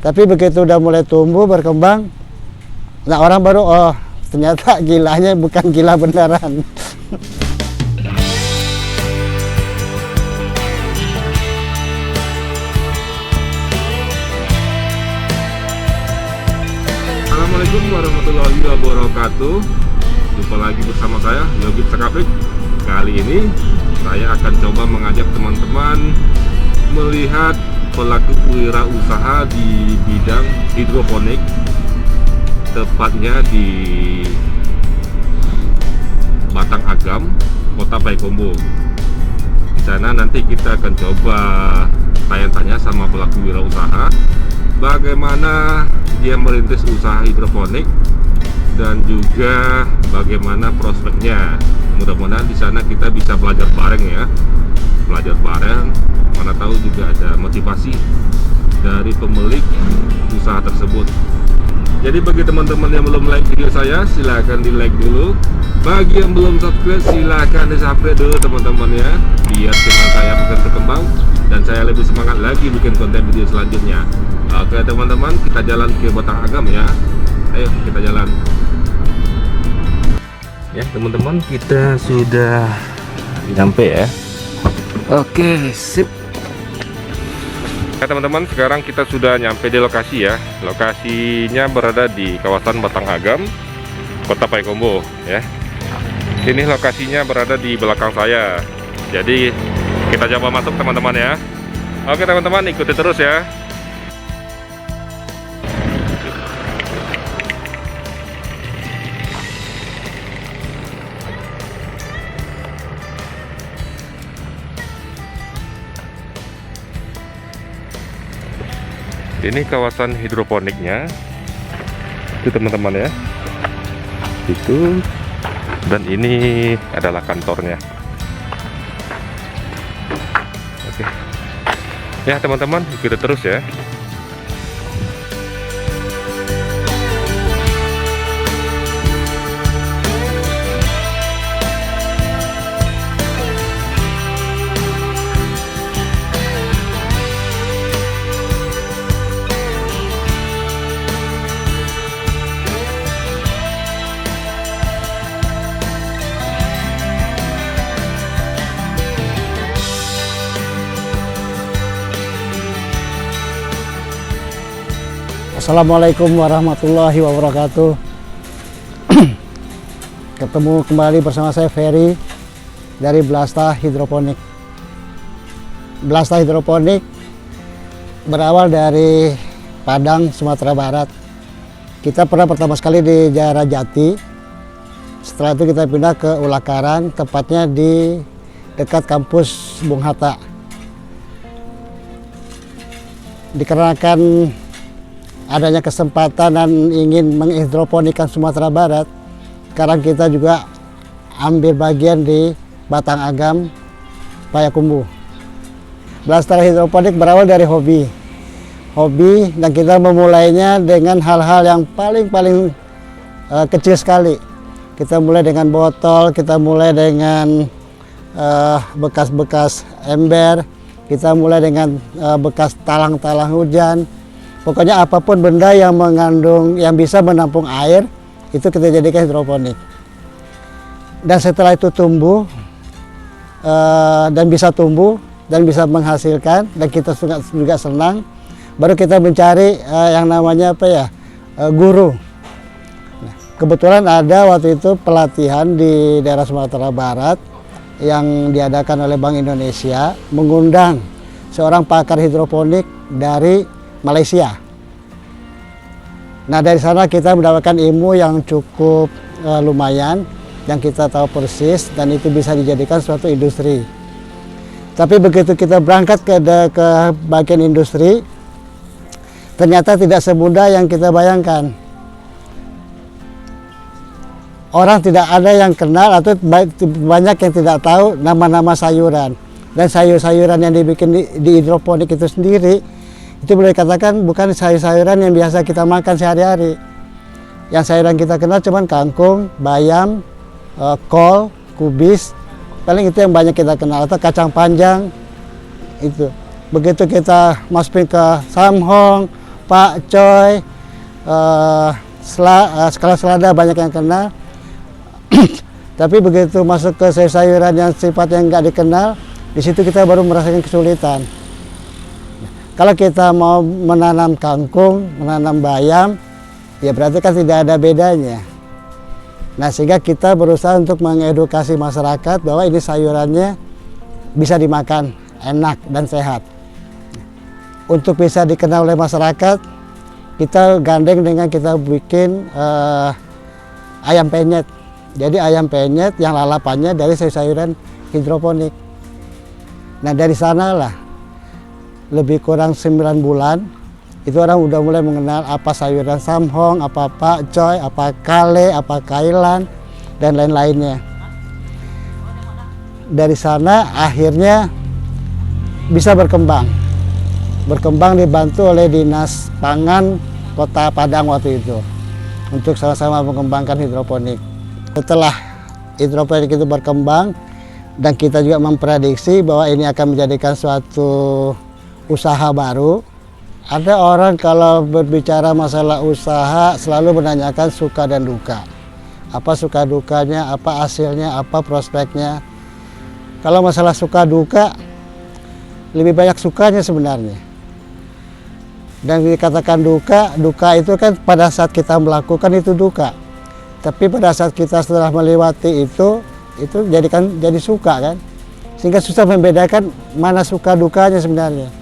Tapi begitu udah mulai tumbuh berkembang, nah orang baru oh ternyata gilanya bukan gila beneran. Assalamualaikum warahmatullahi wabarakatuh. Jumpa lagi bersama saya Yogit Sekapik. Kali ini saya akan coba mengajak teman-teman melihat pelaku wirausaha di bidang hidroponik, tepatnya di Batang Agam, Kota Payakumbuh. Di sana nanti kita akan coba tanya-tanya sama pelaku wirausaha bagaimana dia merintis usaha hidroponik dan juga bagaimana prospeknya. Mudah-mudahan di sana kita bisa belajar bareng ya, belajar bareng. Mana tahu juga ada motivasi dari pemilik usaha tersebut. Jadi bagi teman-teman yang belum like video saya, silahkan di like dulu. Bagi yang belum subscribe, silahkan di subscribe dulu teman-teman ya, biar channel saya makin berkembang dan saya lebih semangat lagi bikin konten video selanjutnya. Oke teman-teman, kita jalan ke Batang Agam ya. Ayo kita jalan. Ya teman-teman, kita sudah nyampe ya. Oke, sip. Ya teman-teman, sekarang kita sudah nyampe di lokasi ya. Lokasinya berada di kawasan Batang Agam, Kota Payakumbuh ya. Ini lokasinya berada di belakang saya. Jadi kita coba masuk teman-teman ya. Oke teman-teman, ikuti terus ya. Ini kawasan hidroponiknya itu teman-teman ya, itu, dan ini adalah kantornya. Oke ya teman-teman, ikuti terus ya. Assalamualaikum warahmatullahi wabarakatuh. Ketemu kembali bersama saya Ferry dari Blasta Hidroponik. Blasta Hidroponik berawal dari Padang, Sumatera Barat. Kita pernah pertama sekali di daerah Jati. Setelah itu kita pindah ke Ulakaran, tepatnya di dekat kampus Bung Hatta. Dikarenakan adanya kesempatan dan ingin menghidroponikan Sumatera Barat, sekarang kita juga ambil bagian di Batang Agam, Payakumbuh. Blasta Hidroponik berawal dari hobi, dan kita memulainya dengan hal-hal yang paling kecil sekali. Kita mulai dengan botol, kita mulai dengan bekas-bekas ember, kita mulai dengan bekas talang-talang hujan. Pokoknya apapun benda yang mengandung, yang bisa menampung air, itu kita jadikan hidroponik. Dan setelah itu tumbuh, dan bisa tumbuh, dan bisa menghasilkan, dan kita juga senang, baru kita mencari yang namanya apa ya, guru. Nah, kebetulan ada waktu itu pelatihan di daerah Sumatera Barat, yang diadakan oleh Bank Indonesia, mengundang seorang pakar hidroponik dari Malaysia. Nah dari sana kita mendapatkan ilmu yang cukup lumayan, yang kita tahu persis, dan itu bisa dijadikan suatu industri. Tapi begitu kita berangkat ke bagian industri, ternyata tidak semudah yang kita bayangkan. Orang tidak ada yang kenal atau banyak yang tidak tahu nama-nama sayuran. Dan sayur-sayuran yang dibikin di hidroponik itu sendiri, itu boleh dikatakan bukan sayur-sayuran yang biasa kita makan sehari-hari. Yang sayuran kita kenal cuman kangkung, bayam, kol, kubis, paling itu yang banyak kita kenal, atau kacang panjang itu. Begitu kita masukin ke samhong, pakcoy, skala selada banyak yang kenal. Tapi begitu masuk ke sayur-sayuran yang sifatnya nggak dikenal, di situ kita baru merasakan kesulitan. Kalau kita mau menanam kangkung, menanam bayam, ya berarti kan tidak ada bedanya. Nah, sehingga kita berusaha untuk mengedukasi masyarakat bahwa ini sayurannya bisa dimakan, enak dan sehat. Untuk bisa dikenal oleh masyarakat, kita gandeng dengan kita bikin ayam penyet. Jadi ayam penyet yang lalapannya dari sayur-sayuran hidroponik. Nah, dari sanalah lebih kurang 9 bulan itu orang udah mulai mengenal apa sayuran samhong, apa pakcoy, apa kale, apa kailan, dan lain-lainnya. Dari sana akhirnya bisa berkembang dibantu oleh Dinas Pangan Kota Padang waktu itu untuk sama-sama mengembangkan hidroponik. Setelah hidroponik itu berkembang dan kita juga memprediksi bahwa ini akan menjadikan suatu usaha baru. Ada orang kalau berbicara masalah usaha selalu menanyakan suka dan duka. Apa suka dukanya, apa hasilnya, apa prospeknya. Kalau masalah suka duka, lebih banyak sukanya sebenarnya. Dan dikatakan duka itu kan pada saat kita melakukan itu duka. Tapi pada saat kita setelah melewati itu jadi suka kan. Sehingga susah membedakan mana suka dukanya sebenarnya.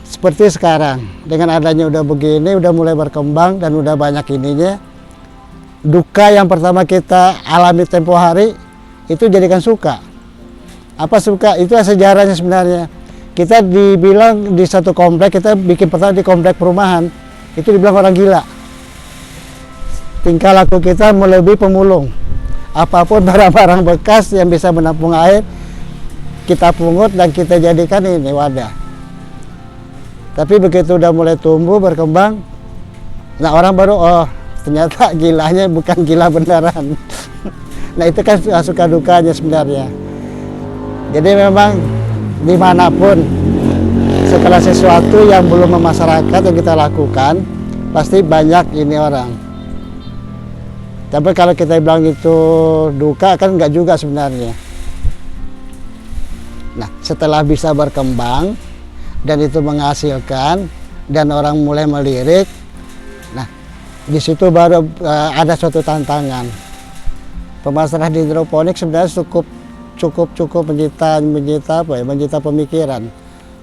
Seperti sekarang, dengan adanya udah begini, udah mulai berkembang dan udah banyak ininya. Duka yang pertama kita alami tempo hari, itu jadikan suka. Apa suka? Itu sejarahnya sebenarnya. Kita dibilang di satu komplek, kita bikin pertama di komplek perumahan, itu dibilang orang gila. Tingkah laku kita melebihi pemulung. Apapun barang-barang bekas yang bisa menampung air, kita pungut dan kita jadikan ini wadah. Tapi begitu udah mulai tumbuh, berkembang, nah orang baru, oh ternyata gilanya bukan gila beneran. Nah itu kan suka dukanya sebenarnya. Jadi memang dimanapun, segala sesuatu yang belum memasyarakat yang kita lakukan, pasti banyak ini orang. Tapi kalau kita bilang itu duka, kan enggak juga sebenarnya. Nah setelah bisa berkembang, dan itu menghasilkan dan orang mulai melirik. Nah, di situ baru ada suatu tantangan. Pemasaran hidroponik sebenarnya cukup menyita pemikiran,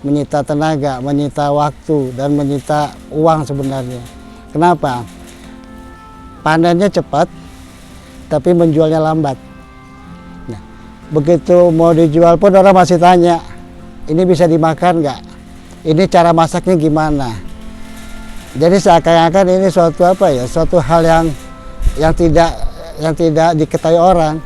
menyita tenaga, menyita waktu dan menyita uang sebenarnya. Kenapa? Panennya cepat, tapi menjualnya lambat. Nah, begitu mau dijual pun orang masih tanya, ini bisa dimakan nggak? Ini cara masaknya gimana? Jadi seakan-akan ini suatu hal yang tidak diketahui orang.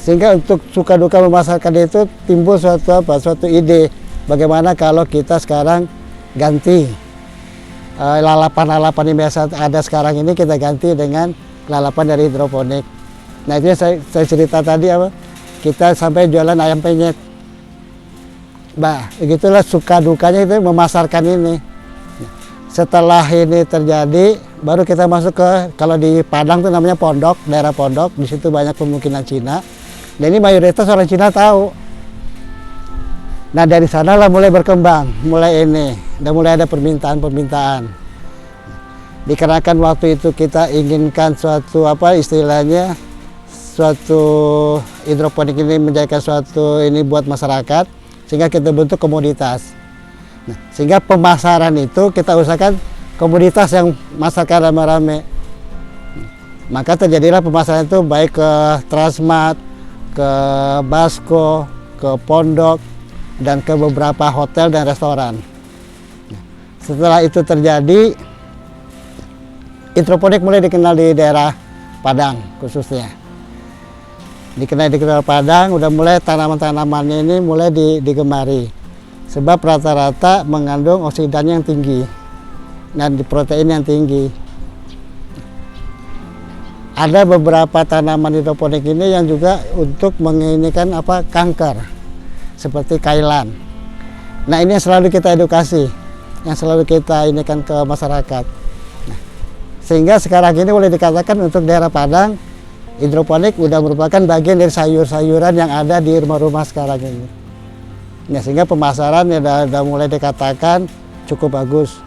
Sehingga untuk suka duka memasarkan itu timbul suatu ide. Bagaimana kalau kita sekarang ganti lalapan-lalapan yang biasa ada sekarang ini, kita ganti dengan lalapan dari hidroponik. Nah itu saya cerita tadi apa? Kita sampai jualan ayam penyet. Bah, begitulah suka dukanya itu memasarkan ini. Setelah ini terjadi, baru kita masuk ke, kalau di Padang itu namanya Pondok, daerah Pondok, di situ banyak pemukiman Cina. Dan ini mayoritas orang Cina tahu. Nah dari sanalah mulai berkembang, dan mulai ada permintaan. Dikarenakan waktu itu kita inginkan suatu suatu hidroponik ini menjadikan suatu ini buat masyarakat. Sehingga kita bentuk komoditas. Nah, sehingga pemasaran itu kita usahakan komoditas yang masyarakat rame-rame. Maka terjadilah pemasaran itu baik ke Transmart, ke Basko, ke Pondok, dan ke beberapa hotel dan restoran. Nah, setelah itu terjadi, hidroponik mulai dikenal di daerah Padang khususnya. Dikenal di daerah Padang, udah mulai tanaman-tanamannya ini mulai digemari. Sebab rata-rata mengandung oksidan yang tinggi dan protein yang tinggi. Ada beberapa tanaman hidroponik ini yang juga untuk menginikan kanker, seperti kailan. Nah ini yang selalu kita edukasi, yang selalu kita inikan ke masyarakat. Nah, sehingga sekarang ini boleh dikatakan untuk daerah Padang, hidroponik udah merupakan bagian dari sayur-sayuran yang ada di rumah-rumah sekarang ini. Nah, sehingga pemasaran ya udah mulai dikatakan cukup bagus.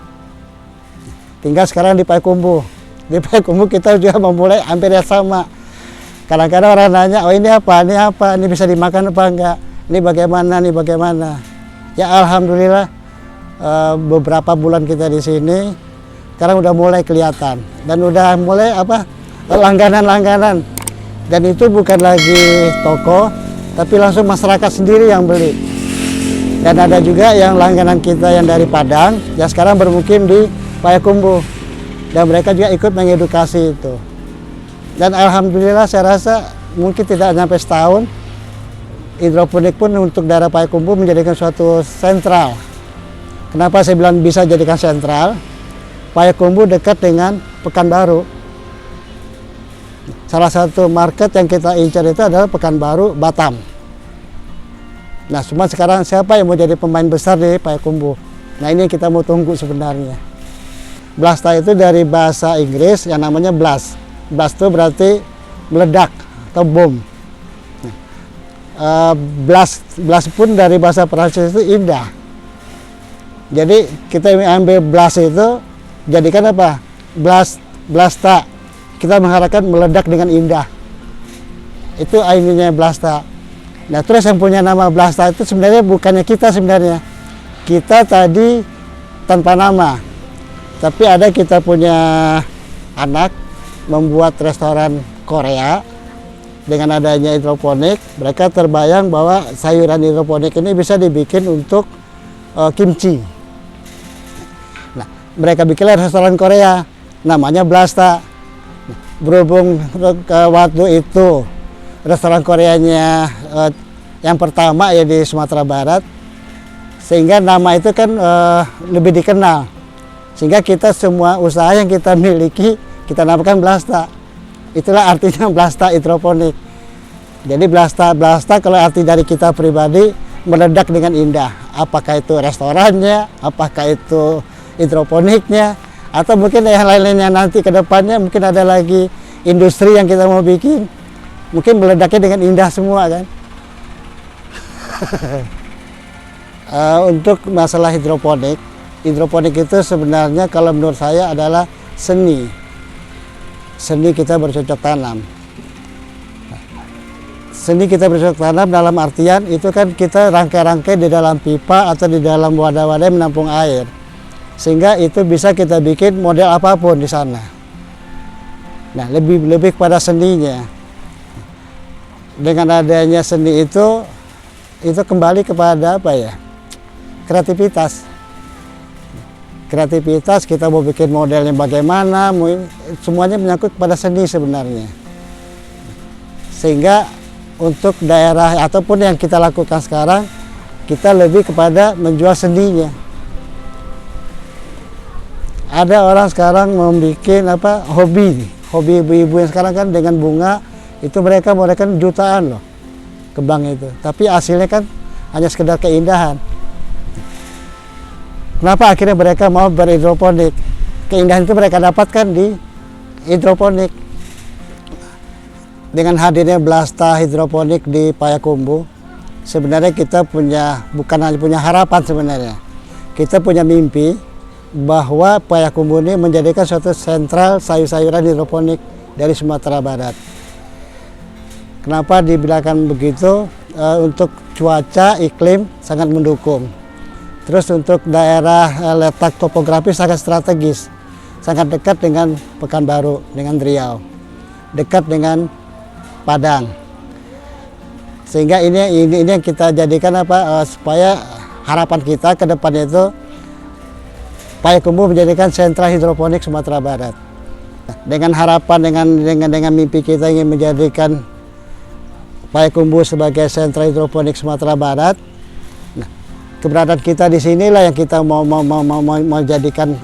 Tinggal sekarang di Payakumbuh. Di Payakumbuh kita juga memulai hampir yang sama. Kadang-kadang orang nanya, oh ini apa, ini bisa dimakan apa enggak, ini bagaimana. Ya alhamdulillah beberapa bulan kita di sini, sekarang udah mulai kelihatan dan udah mulai langganan. Dan itu bukan lagi toko, tapi langsung masyarakat sendiri yang beli. Dan ada juga yang langganan kita yang dari Padang, yang sekarang bermukim di Payakumbuh. Dan mereka juga ikut mengedukasi itu. Dan alhamdulillah saya rasa mungkin tidak sampai setahun, hidroponik pun untuk daerah Payakumbuh menjadikan suatu sentral. Kenapa saya bilang bisa jadikan sentral? Payakumbuh dekat dengan Pekanbaru. Salah satu market yang kita incar itu adalah Pekanbaru, Batam. Nah, cuma sekarang siapa yang mau jadi pemain besar di Payakumbuh? Nah, ini yang kita mau tunggu sebenarnya. Blasta itu dari bahasa Inggris yang namanya blast. Blast itu berarti meledak atau bom. Blast pun dari bahasa Prancis itu indah. Jadi kita ambil blast itu jadikan apa? Blasta. Kita mengharapkan meledak dengan indah. Itu ininya blasta. Nah, terus yang punya nama blasta itu sebenarnya bukannya kita sebenarnya. Kita tadi tanpa nama. Tapi ada kita punya anak membuat restoran Korea. Dengan adanya hidroponik, mereka terbayang bahwa sayuran hidroponik ini bisa dibikin untuk kimchi. Nah, mereka bikinlah restoran Korea, namanya Blasta. Berhubung ke waktu itu restoran Koreanya yang pertama ya di Sumatera Barat, sehingga nama itu kan lebih dikenal. Sehingga kita semua usaha yang kita miliki kita namakan Blasta. Itulah artinya Blasta hidroponik. Jadi Blasta kalau arti dari kita pribadi meledak dengan indah. Apakah itu restorannya, apakah itu hidroponiknya, atau mungkin yang lain-lainnya nanti ke depannya mungkin ada lagi industri yang kita mau bikin. Mungkin meledaknya dengan indah semua kan. Untuk masalah hidroponik itu sebenarnya kalau menurut saya adalah seni kita bercocok tanam. Seni kita bercocok tanam dalam artian itu kan kita rangkai-rangkai di dalam pipa atau di dalam wadah-wadah yang menampung air, sehingga itu bisa kita bikin model apapun di sana. Nah, lebih kepada seninya. Dengan adanya seni itu kembali kepada apa ya? Kreativitas kita mau bikin modelnya bagaimana, semuanya menyangkut pada seni sebenarnya. Sehingga untuk daerah ataupun yang kita lakukan sekarang, kita lebih kepada menjual seninya. Ada orang sekarang membuat hobi ibu-ibu yang sekarang kan dengan bunga itu mereka jutaan loh kembang itu, tapi hasilnya kan hanya sekedar keindahan. Kenapa akhirnya mereka mau berhidroponik? Keindahan itu mereka dapatkan di hidroponik. Dengan hadirnya Blasta hidroponik di Payakumbuh, sebenarnya kita bukan hanya punya harapan sebenarnya. Kita punya mimpi bahwa Payakumbuh ini menjadikan suatu sentral sayur-sayuran hidroponik dari Sumatera Barat. Kenapa dibilangkan begitu? Untuk cuaca, iklim sangat mendukung. Terus untuk daerah letak topografi sangat strategis, sangat dekat dengan Pekanbaru, dengan Riau, dekat dengan Padang. Sehingga ini yang kita jadikan supaya harapan kita ke depan itu Payakumbuh menjadikan sentra hidroponik Sumatera Barat. Dengan harapan dengan mimpi kita ingin menjadikan Payakumbuh sebagai sentra hidroponik Sumatera Barat. Keberadaan kita di sinilah yang kita mau jadikan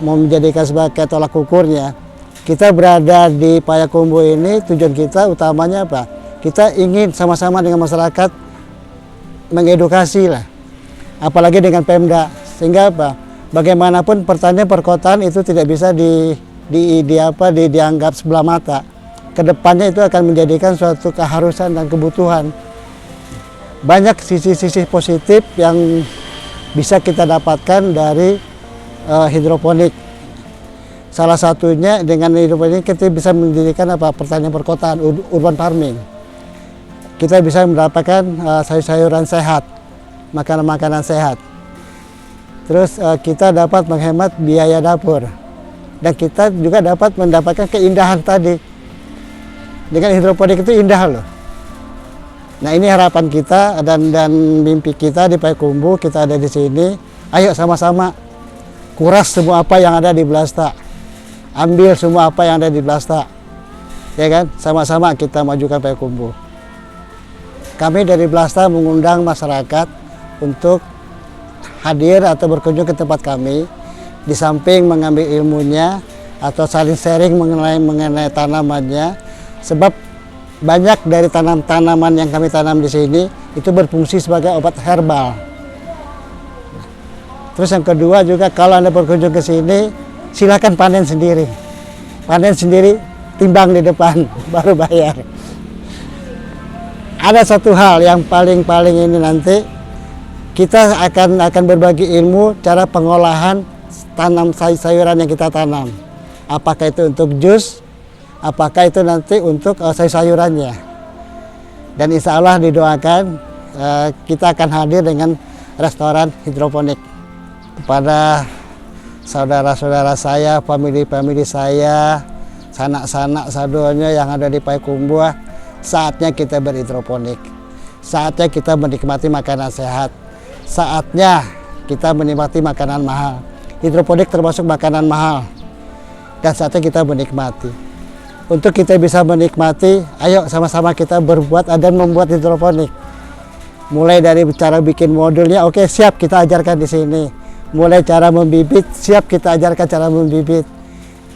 mau menjadikan sebagai tolak ukurnya. Kita berada di Payakumbuh ini tujuan kita utamanya apa? Kita ingin sama-sama dengan masyarakat mengedukasi lah, apalagi dengan Pemda, sehingga apa? Bagaimanapun pertanian perkotaan itu tidak bisa dianggap sebelah mata. Kedepannya itu akan menjadikan suatu keharusan dan kebutuhan. Banyak sisi-sisi positif yang bisa kita dapatkan dari hidroponik. Salah satunya dengan hidroponik kita bisa mendirikan pertanian perkotaan, urban farming. Kita bisa mendapatkan sayur-sayuran sehat, makanan-makanan sehat. Terus kita dapat menghemat biaya dapur, dan kita juga dapat mendapatkan keindahan tadi. Dengan hidroponik itu indah loh. Nah, ini harapan kita dan mimpi kita di Payakumbuh. Kita ada di sini. Ayo sama-sama kuras semua apa yang ada di Blasta. Ambil semua apa yang ada di Blasta. Ya kan? Sama-sama kita majukan Payakumbuh. Kami dari Blasta mengundang masyarakat untuk hadir atau berkunjung ke tempat kami, di samping mengambil ilmunya atau saling sharing mengenai tanamannya, sebab banyak dari tanaman yang kami tanam di sini itu berfungsi sebagai obat herbal. Terus yang kedua juga, kalau Anda berkunjung ke sini, silakan panen sendiri, timbang di depan baru bayar. Ada satu hal yang paling ini nanti, kita akan berbagi ilmu cara pengolahan sayuran yang kita tanam. Apakah itu untuk jus, apakah itu nanti untuk sayur-sayurannya. Dan insya Allah didoakan kita akan hadir dengan restoran hidroponik. Kepada saudara-saudara saya, famili saya, sanak-sanak sadonya yang ada di Payakumbuh, saatnya kita berhidroponik. Saatnya kita menikmati makanan sehat. Saatnya kita menikmati makanan mahal. Hidroponik termasuk makanan mahal. Dan saatnya kita menikmati. Untuk kita bisa menikmati, ayo sama-sama kita berbuat dan membuat hidroponik. Mulai dari cara bikin modulnya, oke, siap kita ajarkan di sini. Mulai cara membibit, siap kita ajarkan cara membibit.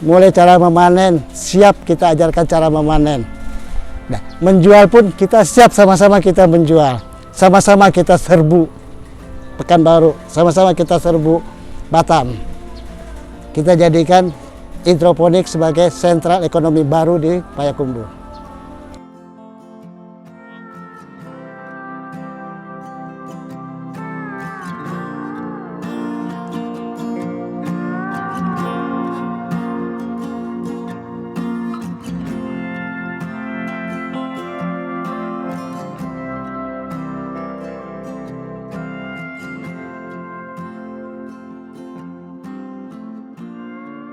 Mulai cara memanen, siap kita ajarkan cara memanen. Nah, menjual pun kita siap, sama-sama kita menjual. Sama-sama kita serbu Pekanbaru, sama-sama kita serbu Batam. Kita jadikan hidroponik sebagai sentral ekonomi baru di Payakumbuh.